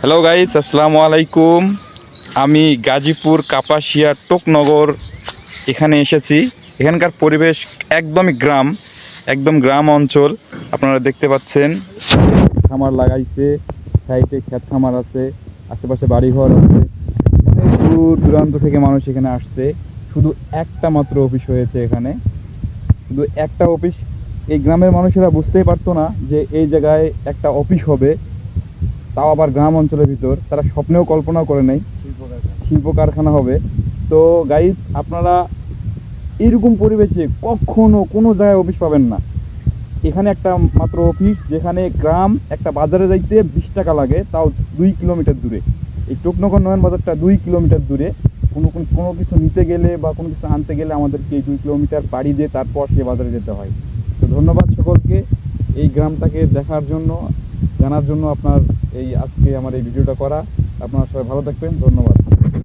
Hello guys, আসসালামু আলাইকুম। আমি গাজীপুর কাপাসিয়া টোকনগর এখানে এসেছি। এখানকার পরিবেশ একদমই একদম গ্রাম অঞ্চল। আপনারা দেখতে পাচ্ছেন খামার লাগাইছে, সাইডে ক্ষেত খামার আছে, আশেপাশে বাড়িঘর আছে। অনেক দূর দূরান্ত থেকে মানুষ এখানে আসছে। শুধু একটা মাত্র অফিস হয়েছে এখানে, শুধু একটা অফিস। এই গ্রামের মানুষেরা বুঝতেই পারতো না যে এই জায়গায় একটা অফিস হবে, তাও আবার গ্রাম অঞ্চলের ভিতর। তারা স্বপ্নেও কল্পনা করে নাই শিল্প কারখানা হবে। তো গাইস, আপনারা এরকম পরিবেশে কখনো কোনো জায়গায় অফিস পাবেন না। এখানে একটা মাত্র অফিস, যেখানে গ্রাম একটা বাজারে যাইতে 20 টাকা লাগে, তাও 2 কিলোমিটার দূরে। এই টোকনগর নয়ন বাজারটা 2 কিলোমিটার দূরে। কোনো কিছু নিতে গেলে বা কোনো কিছু আনতে গেলে আমাদেরকে এই 2 কিলোমিটার পাড়ি দিয়ে তারপর সে বাজারে যেতে হয়। তো ধন্যবাদ সকলকে এই গ্রামটাকে দেখার জন্য, জানার জন্য। আপনার এই আজকে আমার এই ভিডিওটা করা। আপনারা সবাই ভালো থাকবেন, ধন্যবাদ।